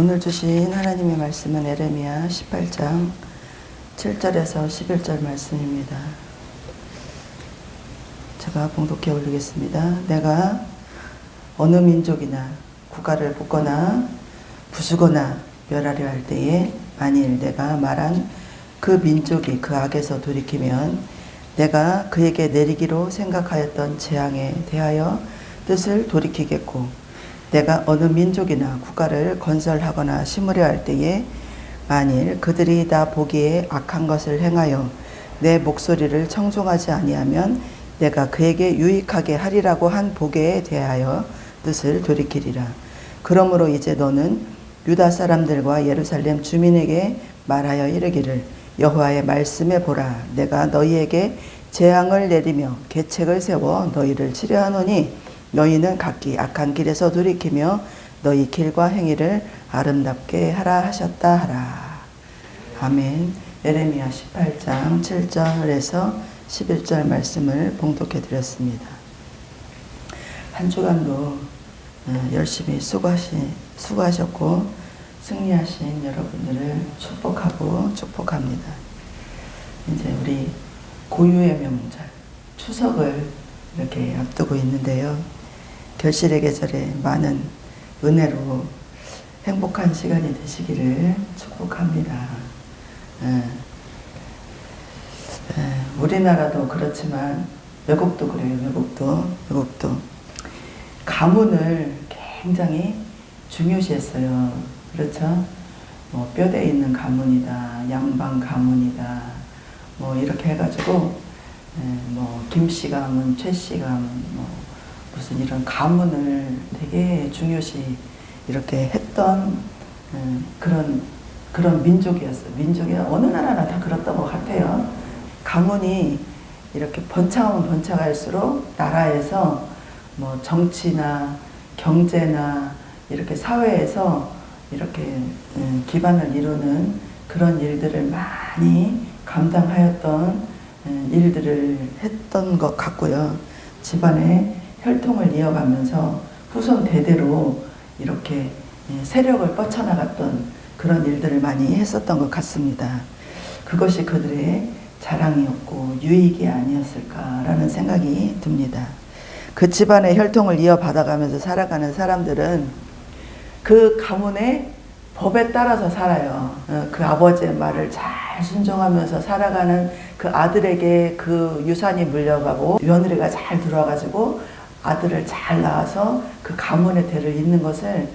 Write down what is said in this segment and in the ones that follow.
오늘 주신 하나님의 말씀은 에레미야 18장 7절에서 11절 말씀입니다. 제가 봉독해 올리겠습니다. 내가 어느 민족이나 국가를 뽑거나 부수거나 멸하려 할 때에 만일 내가 말한 그 민족이 그 악에서 돌이키면 내가 그에게 내리기로 생각하였던 재앙에 대하여 뜻을 돌이키겠고 내가 어느 민족이나 국가를 건설하거나 심으려 할 때에 만일 그들이 다 보기에 악한 것을 행하여 내 목소리를 청종하지 아니하면 내가 그에게 유익하게 하리라고 한 보게에 대하여 뜻을 돌이키리라. 그러므로 이제 너는 유다 사람들과 예루살렘 주민에게 말하여 이르기를 여호와의 말씀에 보라. 내가 너희에게 재앙을 내리며 계책을 세워 너희를 치려하노니 너희는 각기 악한 길에서 돌이키며 너희 길과 행위를 아름답게 하라 하셨다 하라. 아멘. 에레미야 18장 7절에서 11절 말씀을 봉독해 드렸습니다. 한 주간도 열심히 수고하셨고 승리하신 여러분들을 축복합니다. 이제 우리 고유의 명절 추석을 이렇게 앞두고 있는데요. 결실의 계절에 많은 은혜로 행복한 시간이 되시기를 축복합니다. 우리나라도 그렇지만 외국도 그래요. 외국도 가문을 굉장히 중요시했어요. 그렇죠? 뭐 뼈대 있는 가문이다, 양방 가문이다, 뭐 이렇게 해가지고 뭐 김씨 가문, 최씨 가문, 뭐 무슨 이런 가문을 되게 중요시 이렇게 했던 그런 민족이었어요. 민족이 어느 나라나 다 그렇던 것 같아요. 가문이 이렇게 번창하면 번창할수록 나라에서 뭐 정치나 경제나 이렇게 사회에서 이렇게 기반을 이루는 그런 일들을 많이 감당하였던 일들을 했던 것 같고요. 집안의 혈통을 이어가면서 후손 대대로 이렇게 세력을 뻗쳐나갔던 그런 일들을 많이 했었던 것 같습니다. 그것이 그들의 자랑이었고 유익이 아니었을까라는 생각이 듭니다. 그 집안의 혈통을 이어받아가면서 살아가는 사람들은 그 가문의 법에 따라서 살아요. 그 아버지의 말을 잘 순종하면서 살아가는 그 아들에게 그 유산이 물려가고 며느리가 잘 들어와가지고 아들을 잘 낳아서 그 가문의 대를 잇는 것을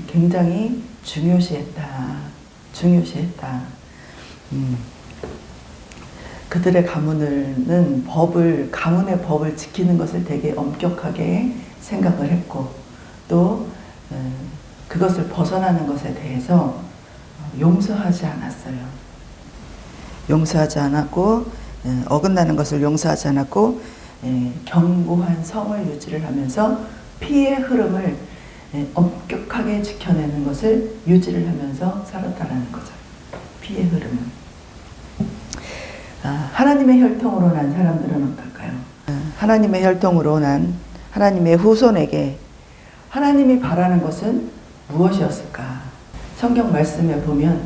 굉장히 중요시했다. 그들의 가문은 가문의 법을 지키는 것을 되게 엄격하게 생각을 했고 또 그것을 벗어나는 것에 대해서 용서하지 않았어요. 용서하지 않았고 어긋나는 것을 용서하지 않았고 견고한 성을 유지를 하면서 피의 흐름을 엄격하게 지켜내는 것을 유지를 하면서 살았다라는 거죠. 피의 흐름은. 하나님의 혈통으로 난 사람들은 어떨까요? 하나님의 혈통으로 난 하나님의 후손에게 하나님이 바라는 것은 무엇이었을까? 성경 말씀에 보면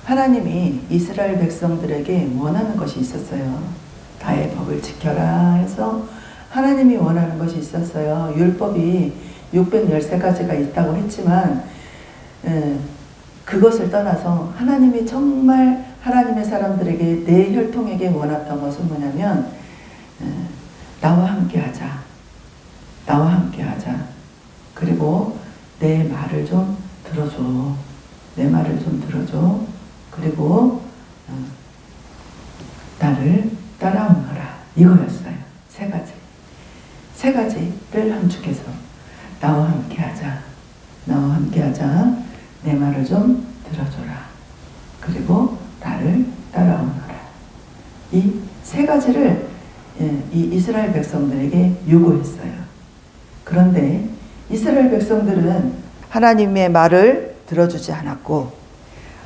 하나님이 이스라엘 백성들에게 원하는 것이 있었어요. 나의 법을 지켜라 해서 하나님이 원하는 것이 있었어요. 율법이 613가지가 있다고 했지만 그것을 떠나서 하나님이 정말 하나님의 사람들에게 내 혈통에게 원했던 것은 뭐냐면 나와 함께 하자. 그리고 내 말을 좀 들어줘. 그리고 나를 따라오너라. 이거였어요. 세 가지를 한 주께서 나와 함께 하자. 내 말을 좀 들어줘라. 그리고 나를 따라오너라. 이 세 가지를 이 이스라엘 백성들에게 요구했어요. 그런데 이스라엘 백성들은 하나님의 말을 들어주지 않았고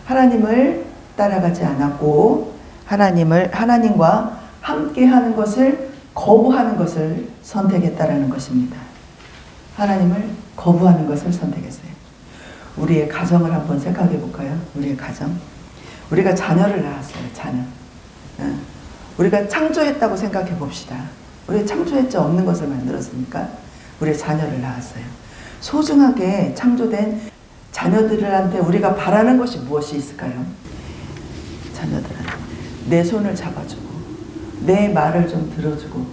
하나님을 따라가지 않았고 하나님과 함께하는 것을 거부하는 것을 선택했다라는 것입니다. 하나님을 거부하는 것을 선택했어요. 우리의 가정을 한번 생각해 볼까요? 우리의 가정. 우리가 자녀를 낳았어요. 자녀. 우리가 창조했다고 생각해 봅시다. 우리가 창조했죠. 없는 것을 만들었으니까 우리의 자녀를 낳았어요. 소중하게 창조된 자녀들한테 우리가 바라는 것이 무엇이 있을까요? 자녀들한테 내 손을 잡아주고 내 말을 좀 들어주고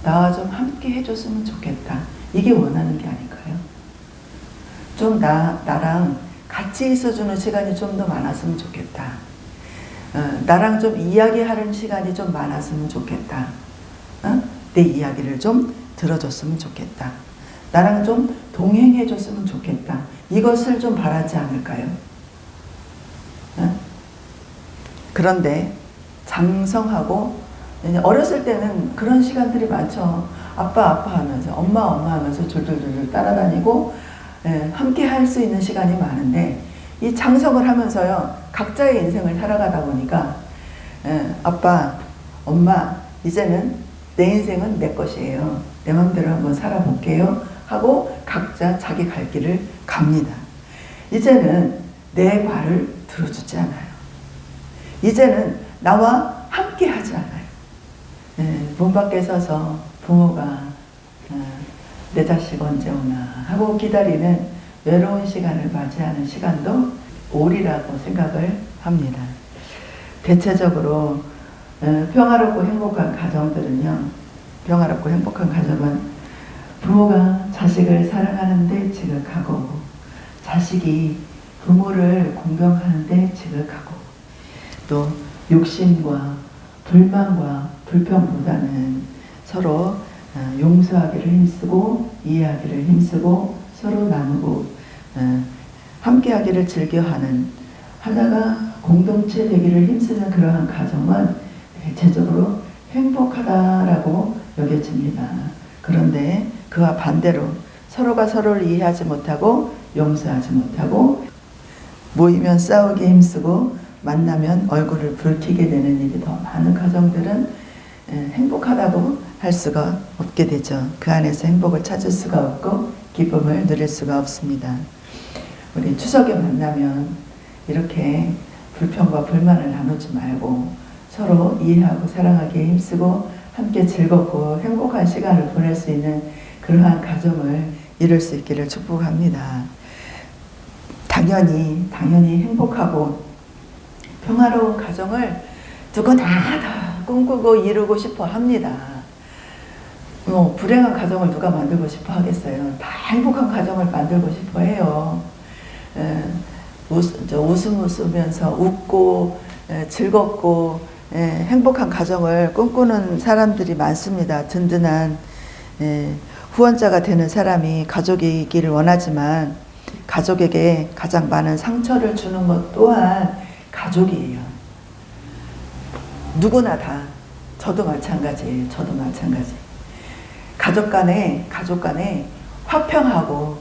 나와 좀 함께 해줬으면 좋겠다. 이게 원하는 게 아닐까요? 좀 나랑 같이 있어주는 시간이 좀 더 많았으면 좋겠다. 나랑 좀 이야기하는 시간이 좀 많았으면 좋겠다. 내 이야기를 좀 들어줬으면 좋겠다. 나랑 좀 동행해줬으면 좋겠다. 이것을 좀 바라지 않을까요? 그런데 장성하고 어렸을 때는 그런 시간들이 많죠. 아빠 하면서 엄마 하면서 줄줄줄 따라다니고 함께 할 수 있는 시간이 많은데 이 장성을 하면서요 각자의 인생을 살아가다 보니까 아빠 엄마 이제는 내 인생은 내 것이에요. 내 마음대로 한번 살아볼게요 하고 각자 자기 갈 길을 갑니다. 이제는 내 말을 들어주지 않아요. 이제는 나와 함께 하지 않아요. 문 밖에 서서 부모가 내 자식 언제 오나 하고 기다리는 외로운 시간을 맞이하는 시간도 오리라고 생각을 합니다. 대체적으로 평화롭고 행복한 가정들은요, 평화롭고 행복한 가정은 부모가 자식을 사랑하는데 지극하고 자식이 부모를 공경하는데 지극하고 또 욕심과 불만과 불평보다는 서로 용서하기를 힘쓰고 이해하기를 힘쓰고 서로 나누고 함께하기를 즐겨하는 하나가 공동체 되기를 힘쓰는 그러한 가정은 대체적으로 행복하다라고 여겨집니다. 그런데 그와 반대로 서로가 서로를 이해하지 못하고 용서하지 못하고 모이면 싸우기 힘쓰고 만나면 얼굴을 붉히게 되는 일이 더 많은 가정들은 행복하다고 할 수가 없게 되죠. 그 안에서 행복을 찾을 수가 없고 기쁨을 누릴 수가 없습니다. 우리 추석에 만나면 이렇게 불평과 불만을 나누지 말고 서로 이해하고 사랑하기에 힘쓰고 함께 즐겁고 행복한 시간을 보낼 수 있는 그러한 가정을 이룰 수 있기를 축복합니다. 당연히 행복하고 평화로운 가정을 누구나 다 꿈꾸고 이루고 싶어 합니다. 불행한 가정을 누가 만들고 싶어 하겠어요. 다 행복한 가정을 만들고 싶어 해요. 웃음 웃으면서 웃고 즐겁고 행복한 가정을 꿈꾸는 사람들이 많습니다. 든든한 후원자가 되는 사람이 가족이기를 원하지만 가족에게 가장 많은 상처를 주는 것 또한 가족이에요. 누구나 다 저도 마찬가지예요. 저도 마찬가지. 가족 간에 화평하고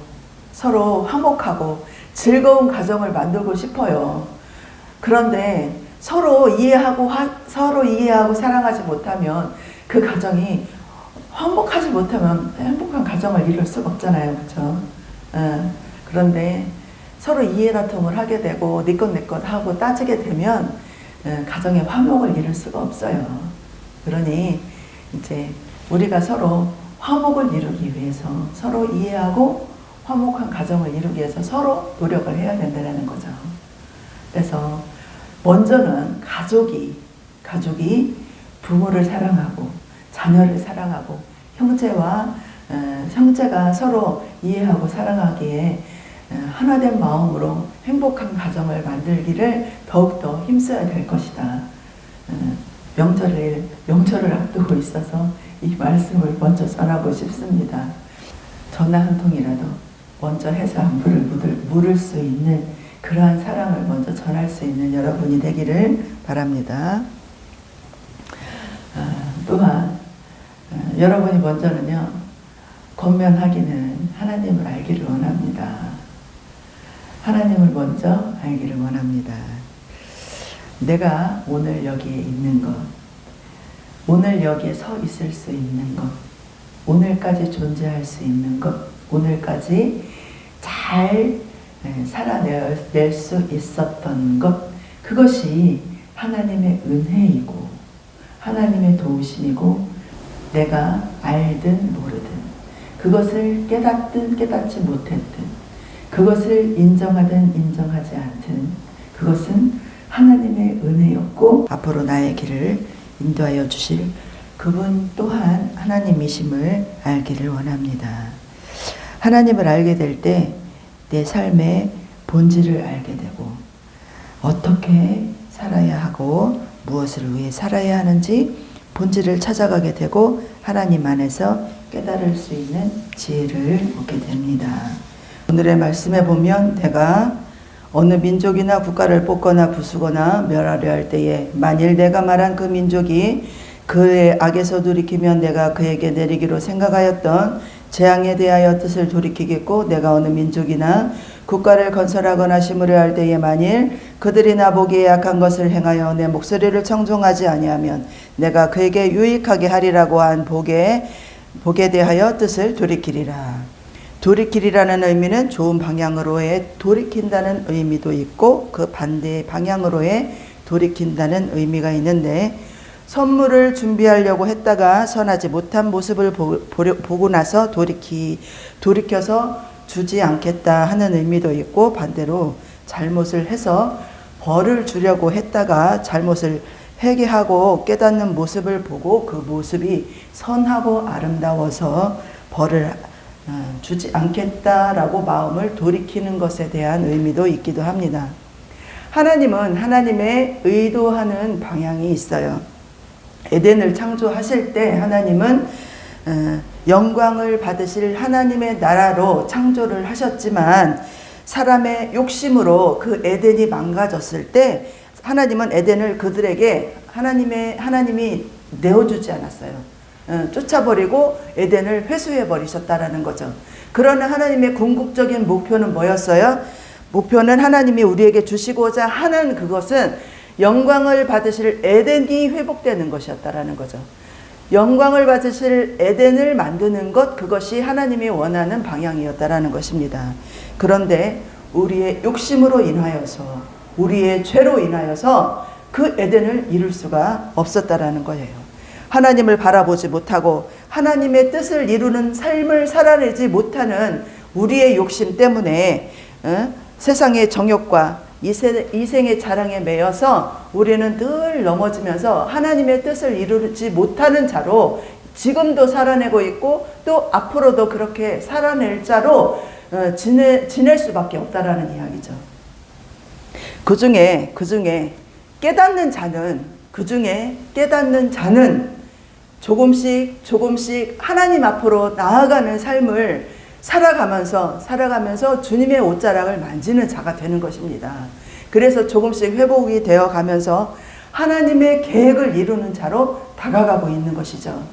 서로 화목하고 즐거운 가정을 만들고 싶어요. 그런데 서로 이해하고 사랑하지 못하면 그 가정이 화목하지 못하면 행복한 가정을 이룰 수가 없잖아요. 그렇죠? 그런데 서로 이해다툼을 하게 되고 네 것 내 것 하고 따지게 되면 가정의 화목을 이룰 수가 없어요. 그러니 이제 우리가 서로 화목을 이루기 위해서 서로 이해하고 화목한 가정을 이루기 위해서 서로 노력을 해야 된다는 거죠. 그래서 먼저는 가족이 부모를 사랑하고 자녀를 사랑하고 형제가 서로 이해하고 사랑하기에 하나된 마음으로 행복한 가정을 만들기를 더욱더 힘써야 될 것이다. 명절을 앞두고 있어서 이 말씀을 먼저 전하고 싶습니다. 전화 한 통이라도 먼저 해서 안부를 물을 수 있는 그러한 사랑을 먼저 전할 수 있는 여러분이 되기를 바랍니다. 또한 여러분이 먼저는요, 권면하기는 하나님을 알기를 원합니다. 하나님을 먼저 알기를 원합니다. 내가 오늘 여기에 있는 것, 오늘 여기에 서 있을 수 있는 것, 오늘까지 존재할 수 있는 것, 오늘까지 잘 살아낼 수 있었던 것, 그것이 하나님의 은혜이고 하나님의 도우심이고 내가 알든 모르든 그것을 깨닫든 깨닫지 못했든 그것을 인정하든 인정하지 않든 그것은 하나님의 은혜였고 앞으로 나의 길을 인도하여 주실 그분 또한 하나님이심을 알기를 원합니다. 하나님을 알게 될 때 내 삶의 본질을 알게 되고 어떻게 살아야 하고 무엇을 위해 살아야 하는지 본질을 찾아가게 되고 하나님 안에서 깨달을 수 있는 지혜를 얻게 됩니다. 오늘의 말씀에 보면 내가 어느 민족이나 국가를 뽑거나 부수거나 멸하려 할 때에 만일 내가 말한 그 민족이 그의 악에서 돌이키면 내가 그에게 내리기로 생각하였던 재앙에 대하여 뜻을 돌이키겠고 내가 어느 민족이나 국가를 건설하거나 심으려 할 때에 만일 그들이 나보기에 악한 것을 행하여 내 목소리를 청종하지 아니하면 내가 그에게 유익하게 하리라고 한 복에 대하여 뜻을 돌이키리라. 돌이키리라는 의미는 좋은 방향으로의 돌이킨다는 의미도 있고 그 반대의 방향으로의 돌이킨다는 의미가 있는데 선물을 준비하려고 했다가 선하지 못한 모습을 보고 나서 돌이켜서 주지 않겠다 하는 의미도 있고 반대로 잘못을 해서 벌을 주려고 했다가 잘못을 회개하고 깨닫는 모습을 보고 그 모습이 선하고 아름다워서 벌을 주지 않겠다라고 마음을 돌이키는 것에 대한 의미도 있기도 합니다. 하나님은 하나님의 의도하는 방향이 있어요. 에덴을 창조하실 때 하나님은 영광을 받으실 하나님의 나라로 창조를 하셨지만 사람의 욕심으로 그 에덴이 망가졌을 때 하나님은 에덴을 그들에게 하나님이 내어주지 않았어요. 쫓아버리고 에덴을 회수해 버리셨다라는 거죠. 그러나 하나님의 궁극적인 목표는 뭐였어요? 목표는 하나님이 우리에게 주시고자 하는 그것은 영광을 받으실 에덴이 회복되는 것이었다라는 거죠. 영광을 받으실 에덴을 만드는 것, 그것이 하나님이 원하는 방향이었다라는 것입니다. 그런데 우리의 욕심으로 인하여서 우리의 죄로 인하여서 그 에덴을 이룰 수가 없었다라는 거예요. 하나님을 바라보지 못하고 하나님의 뜻을 이루는 삶을 살아내지 못하는 우리의 욕심 때문에 세상의 정욕과 이생의 자랑에 매여서 우리는 늘 넘어지면서 하나님의 뜻을 이루지 못하는 자로 지금도 살아내고 있고 또 앞으로도 그렇게 살아낼 자로 지낼 수밖에 없다라는 이야기죠. 그 중에 깨닫는 자는 조금씩 하나님 앞으로 나아가는 삶을 살아가면서 주님의 옷자락을 만지는 자가 되는 것입니다. 그래서 조금씩 회복이 되어 가면서 하나님의 계획을 이루는 자로 다가가고 있는 것이죠.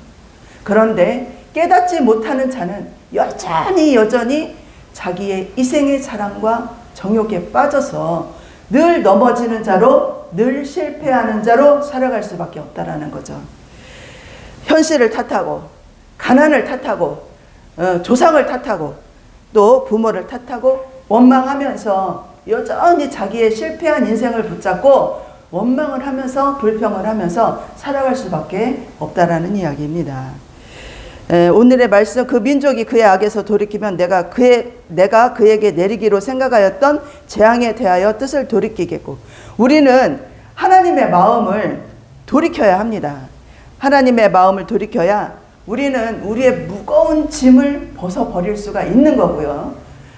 그런데 깨닫지 못하는 자는 여전히 자기의 이생의 자랑과 정욕에 빠져서 늘 넘어지는 자로, 늘 실패하는 자로 살아갈 수밖에 없다라는 거죠. 현실을 탓하고 가난을 탓하고 조상을 탓하고 또 부모를 탓하고 원망하면서 여전히 자기의 실패한 인생을 붙잡고 원망을 하면서 불평을 하면서 살아갈 수밖에 없다라는 이야기입니다. 오늘의 말씀, 그 민족이 그의 악에서 돌이키면 내가 그에게 내리기로 생각하였던 재앙에 대하여 뜻을 돌이키겠고, 우리는 하나님의 마음을 돌이켜야 합니다. 하나님의 마음을 돌이켜야 우리는 우리의 무거운 짐을 벗어버릴 수가 있는 거고요.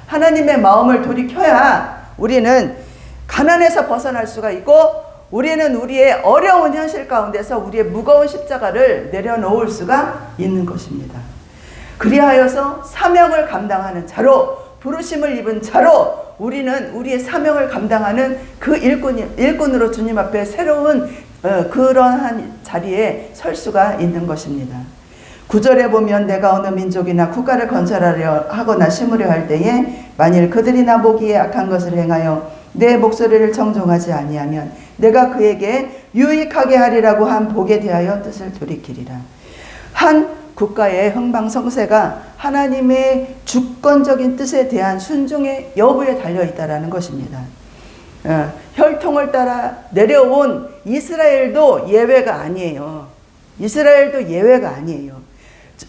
하나님의 마음을 돌이켜야 우리는 가난에서 벗어날 수가 있고, 우리는 우리의 어려운 현실 가운데서 우리의 무거운 십자가를 내려놓을 수가 있는 것입니다. 그리하여서 사명을 감당하는 자로, 부르심을 입은 자로 우리는 우리의 사명을 감당하는 그 일꾼으로 주님 앞에 새로운 그러한 자리에 설 수가 있는 것입니다. 9절에 보면 내가 어느 민족이나 국가를 건설하려 하거나 심으려 할 때에 만일 그들이 나보기에 악한 것을 행하여 내 목소리를 청종하지 아니하면 내가 그에게 유익하게 하리라고 한 복에 대하여 뜻을 돌이키리라. 한 국가의 흥망성쇠가 하나님의 주권적인 뜻에 대한 순종의 여부에 달려있다라는 것입니다. 혈통을 따라 내려온 이스라엘도 예외가 아니에요. 이스라엘도 예외가 아니에요.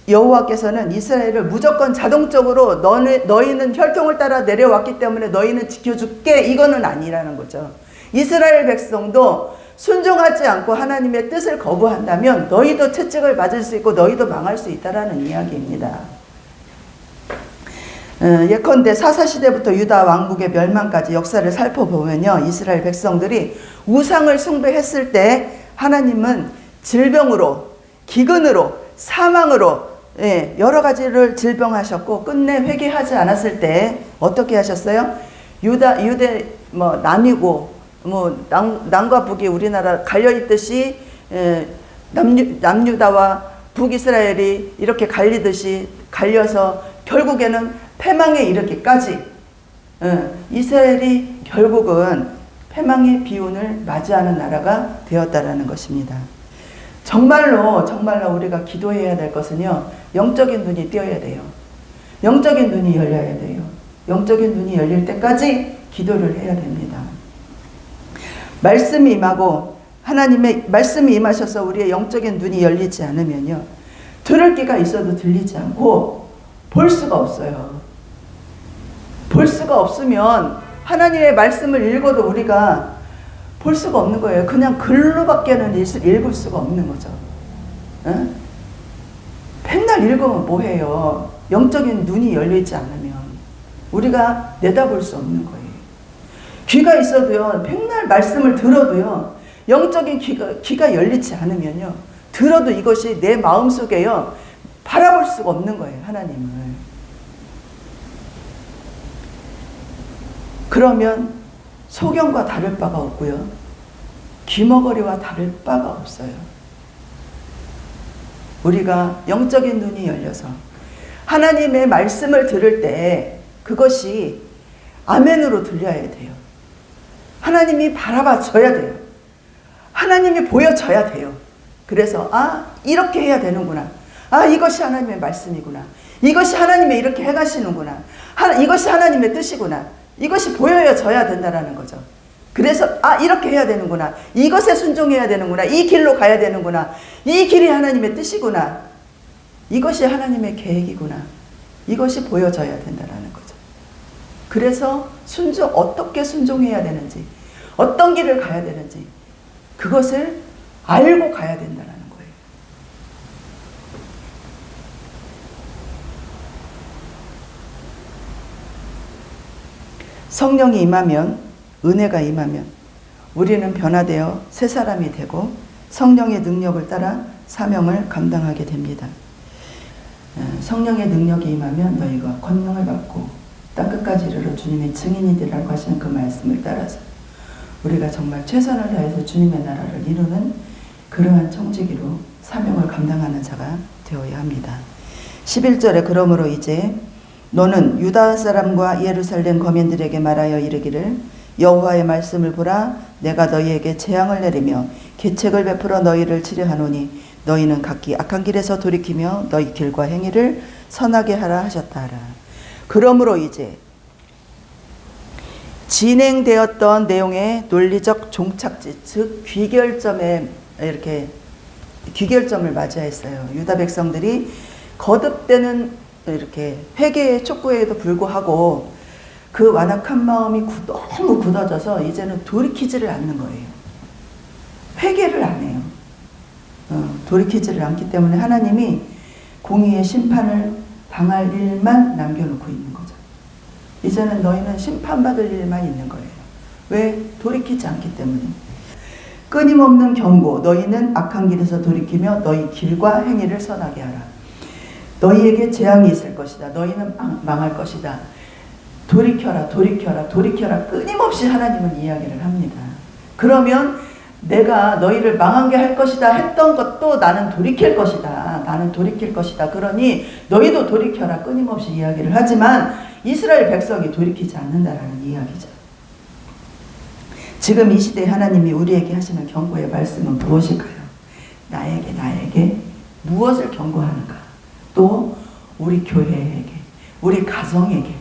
여호와께서는 이스라엘을 무조건 자동적으로 너희는 혈통을 따라 내려왔기 때문에 너희는 지켜줄게, 이거는 아니라는 거죠. 이스라엘 백성도 순종하지 않고 하나님의 뜻을 거부한다면 너희도 채찍을 맞을 수 있고 너희도 망할 수 있다라는 이야기입니다. 예컨대 사사시대부터 유다 왕국의 멸망까지 역사를 살펴보면요, 이스라엘 백성들이 우상을 숭배했을 때 하나님은 질병으로, 기근으로, 사망으로 여러 가지를 질병하셨고, 끝내 회개하지 않았을 때 어떻게 하셨어요? 유대 남이고 남과 북이 우리나라 갈려있듯이 남유다와 북이스라엘이 이렇게 갈리듯이 갈려서 결국에는 패망에 이르기까지 이스라엘이 결국은 패망의 비운을 맞이하는 나라가 되었다라는 것입니다. 정말로 우리가 기도해야 될 것은요, 영적인 눈이 띄어야 돼요. 영적인 눈이 열려야 돼요. 영적인 눈이 열릴 때까지 기도를 해야 됩니다. 말씀이 임하고 하나님의 말씀이 임하셔서 우리의 영적인 눈이 열리지 않으면요, 들을 귀가 있어도 들리지 않고 볼 수가 없어요. 볼 수가 없으면 하나님의 말씀을 읽어도 우리가 볼 수가 없는 거예요. 그냥 글로밖에는 읽을 수가 없는 거죠. 맨날 읽으면 뭐해요? 영적인 눈이 열리지 않으면 우리가 내다볼 수 없는 거예요. 귀가 있어도요, 맨날 말씀을 들어도요, 영적인 귀가 열리지 않으면요, 들어도 이것이 내 마음속에요, 바라볼 수가 없는 거예요, 하나님을. 그러면 소경과 다를 바가 없고요, 귀머거리와 다를 바가 없어요. 우리가 영적인 눈이 열려서 하나님의 말씀을 들을 때 그것이 아멘으로 들려야 돼요. 하나님이 바라봐 줘야 돼요. 하나님이 보여줘야 돼요. 그래서 이렇게 해야 되는구나. 이것이 하나님의 말씀이구나. 이것이 하나님이 이렇게 해가시는구나. 이것이 하나님의 뜻이구나. 이것이 보여져야 된다라는 거죠. 그래서 이렇게 해야 되는구나. 이것에 순종해야 되는구나. 이 길로 가야 되는구나. 이 길이 하나님의 뜻이구나. 이것이 하나님의 계획이구나. 이것이 보여져야 된다라는 거죠. 그래서 어떻게 순종해야 되는지, 어떤 길을 가야 되는지 그것을 알고 가야 된다라는 거예요. 성령이 임하면, 은혜가 임하면 우리는 변화되어 새 사람이 되고 성령의 능력을 따라 사명을 감당하게 됩니다. 성령의 능력이 임하면 너희가 권능을 받고 땅끝까지 이르러 주님의 증인이 되라고 하시는 그 말씀을 따라서 우리가 정말 최선을 다해서 주님의 나라를 이루는 그러한 청지기로 사명을 감당하는 자가 되어야 합니다. 11절에 그러므로 이제 너는 유다 사람과 예루살렘 거민들에게 말하여 이르기를 여호와의 말씀을 보라. 내가 너희에게 재앙을 내리며 계책을 베풀어 너희를 치려하노니 너희는 각기 악한 길에서 돌이키며 너희 길과 행위를 선하게 하라 하셨다 하라. 그러므로 이제 진행되었던 내용의 논리적 종착지, 즉 귀결점에 이렇게 귀결점을 맞이했어요. 유다 백성들이 거듭되는 이렇게 회개의 촉구에도 불구하고 그 완악한 마음이 너무 굳어져서 이제는 돌이키지를 않는 거예요. 회개를 안 해요. 돌이키지를 않기 때문에 하나님이 공의의 심판을 당할 일만 남겨놓고 있는 거죠. 이제는 너희는 심판받을 일만 있는 거예요. 왜? 돌이키지 않기 때문에. 끊임없는 경고, 너희는 악한 길에서 돌이키며 너희 길과 행위를 선하게 하라. 너희에게 재앙이 있을 것이다. 너희는 망할 것이다. 돌이켜라, 돌이켜라, 돌이켜라. 끊임없이 하나님은 이야기를 합니다. 그러면 내가 너희를 망하게 할 것이다 했던 것도 나는 돌이킬 것이다. 나는 돌이킬 것이다. 그러니 너희도 돌이켜라. 끊임없이 이야기를 하지만 이스라엘 백성이 돌이키지 않는다라는 이야기죠. 지금 이 시대에 하나님이 우리에게 하시는 경고의 말씀은 무엇일까요? 나에게 무엇을 경고하는가? 또 우리 교회에게, 우리 가정에게,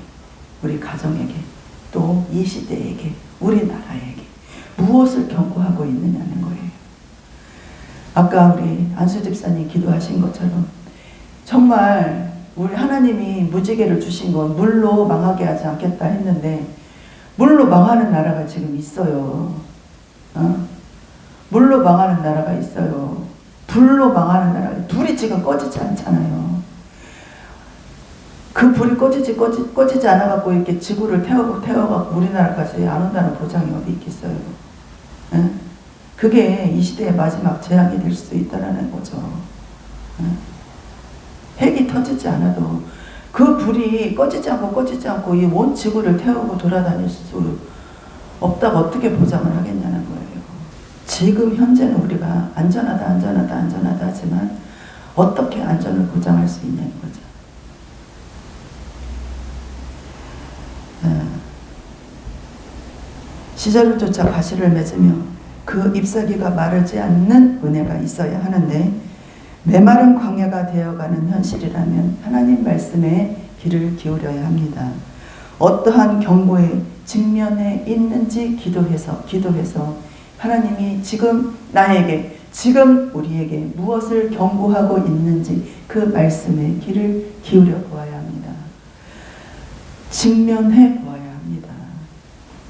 또 이 시대에게, 우리나라에게 무엇을 경고하고 있느냐는 거예요. 아까 우리 안수 집사님 기도하신 것처럼 정말 우리 하나님이 무지개를 주신 건 물로 망하게 하지 않겠다 했는데 물로 망하는 나라가 지금 있어요. 물로 망하는 나라가 있어요. 불로 망하는 나라가, 불이 지금 꺼지지 않잖아요. 그 불이 꺼지지 않아갖고 이렇게 지구를 태워갖고 우리나라까지 안 온다는 보장이 어디 있겠어요. 그게 이 시대의 마지막 재앙이 될 수 있다는 거죠. 핵이 터지지 않아도 그 불이 꺼지지 않고 이 온 지구를 태우고 돌아다닐 수 없다고 어떻게 보장을 하겠냐는 거예요. 지금 현재는 우리가 안전하다 하지만 어떻게 안전을 보장할 수 있냐는 거죠. 시절을 쫓아 과실을 맺으며 그 잎사귀가 마르지 않는 은혜가 있어야 하는데 메마른 광야가 되어가는 현실이라면 하나님 말씀에 귀를 기울여야 합니다. 어떠한 경고에 직면해 있는지 기도해서 하나님이 지금 나에게, 지금 우리에게 무엇을 경고하고 있는지 그 말씀에 귀를 기울여 보아야 합니다. 직면해 보아야 합니다.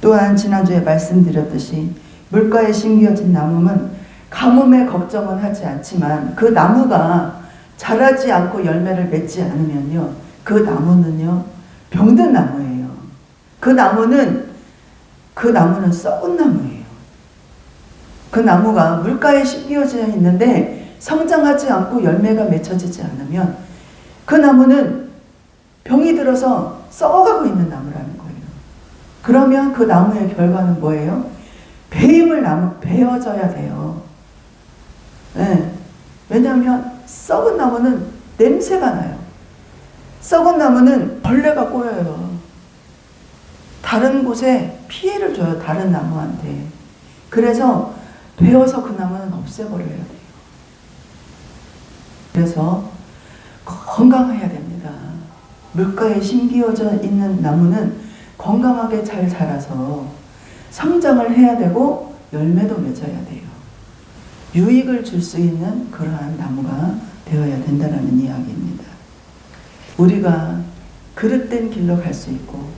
또한 지난주에 말씀드렸듯이 물가에 심겨진 나무는 가뭄에 걱정은 하지 않지만 그 나무가 자라지 않고 열매를 맺지 않으면요, 그 나무는요 병든 나무예요. 그 나무는 썩은 나무예요. 그 나무가 물가에 심겨져 있는데 성장하지 않고 열매가 맺혀지지 않으면 그 나무는 병이 들어서 썩어가고 있는 나무라는 거예요. 그러면 그 나무의 결과는 뭐예요? 베어져야 돼요. 네. 왜냐하면 썩은 나무는 냄새가 나요. 썩은 나무는 벌레가 꼬여요. 다른 곳에 피해를 줘요. 다른 나무한테. 그래서 베어서 그 나무는 없애버려야 돼요. 그래서 건강해야 됩니다. 물가에 심기어져 있는 나무는 건강하게 잘 자라서 성장을 해야 되고 열매도 맺어야 돼요. 유익을 줄 수 있는 그러한 나무가 되어야 된다는 이야기입니다. 우리가 그릇된 길로 갈 수 있고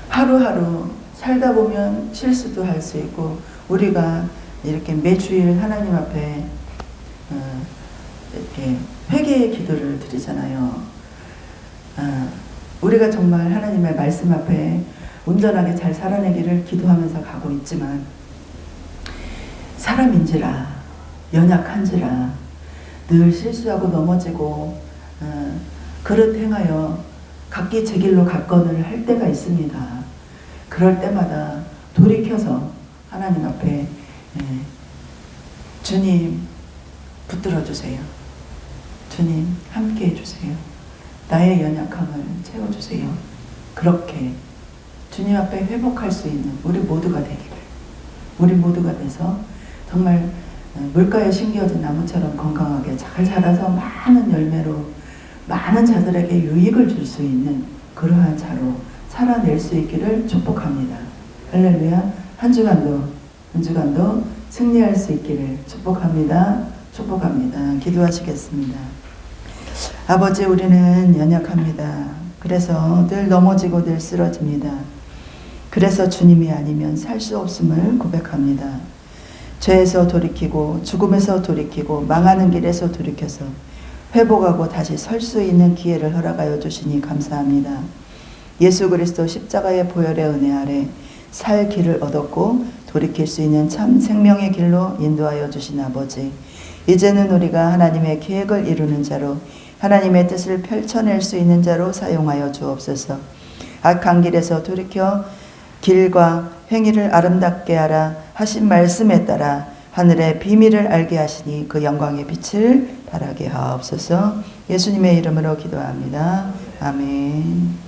하루하루 살다 보면 실수도 할 수 있고 우리가 이렇게 매주일 하나님 앞에 이렇게 회개의 기도를 드리잖아요. 우리가 정말 하나님의 말씀 앞에 온전하게 잘 살아내기를 기도하면서 가고 있지만 사람인지라 연약한지라 늘 실수하고 넘어지고 그릇 행하여 각기 제 길로 갔거늘 할 때가 있습니다. 그럴 때마다 돌이켜서 하나님 앞에 주님 붙들어 주세요. 주님 함께 해주세요. 나의 연약함을 채워주세요. 그렇게 주님 앞에 회복할 수 있는 우리 모두가 되기를, 우리 모두가 돼서 정말 물가에 심겨진 나무처럼 건강하게 잘 자라서 많은 열매로 많은 자들에게 유익을 줄 수 있는 그러한 자로 살아낼 수 있기를 축복합니다. 할렐루야. 한 주간도 승리할 수 있기를 축복합니다. 기도하시겠습니다. 아버지, 우리는 연약합니다. 그래서 늘 넘어지고 늘 쓰러집니다. 그래서 주님이 아니면 살 수 없음을 고백합니다. 죄에서 돌이키고 죽음에서 돌이키고 망하는 길에서 돌이켜서 회복하고 다시 설 수 있는 기회를 허락하여 주시니 감사합니다. 예수 그리스도 십자가의 보혈의 은혜 아래 살 길을 얻었고 돌이킬 수 있는 참 생명의 길로 인도하여 주신 아버지, 이제는 우리가 하나님의 계획을 이루는 자로 하나님의 뜻을 펼쳐낼 수 있는 자로 사용하여 주옵소서. 악한 길에서 돌이켜 길과 행위를 아름답게 하라 하신 말씀에 따라 하늘의 비밀을 알게 하시니 그 영광의 빛을 발하게 하옵소서. 예수님의 이름으로 기도합니다. 아멘.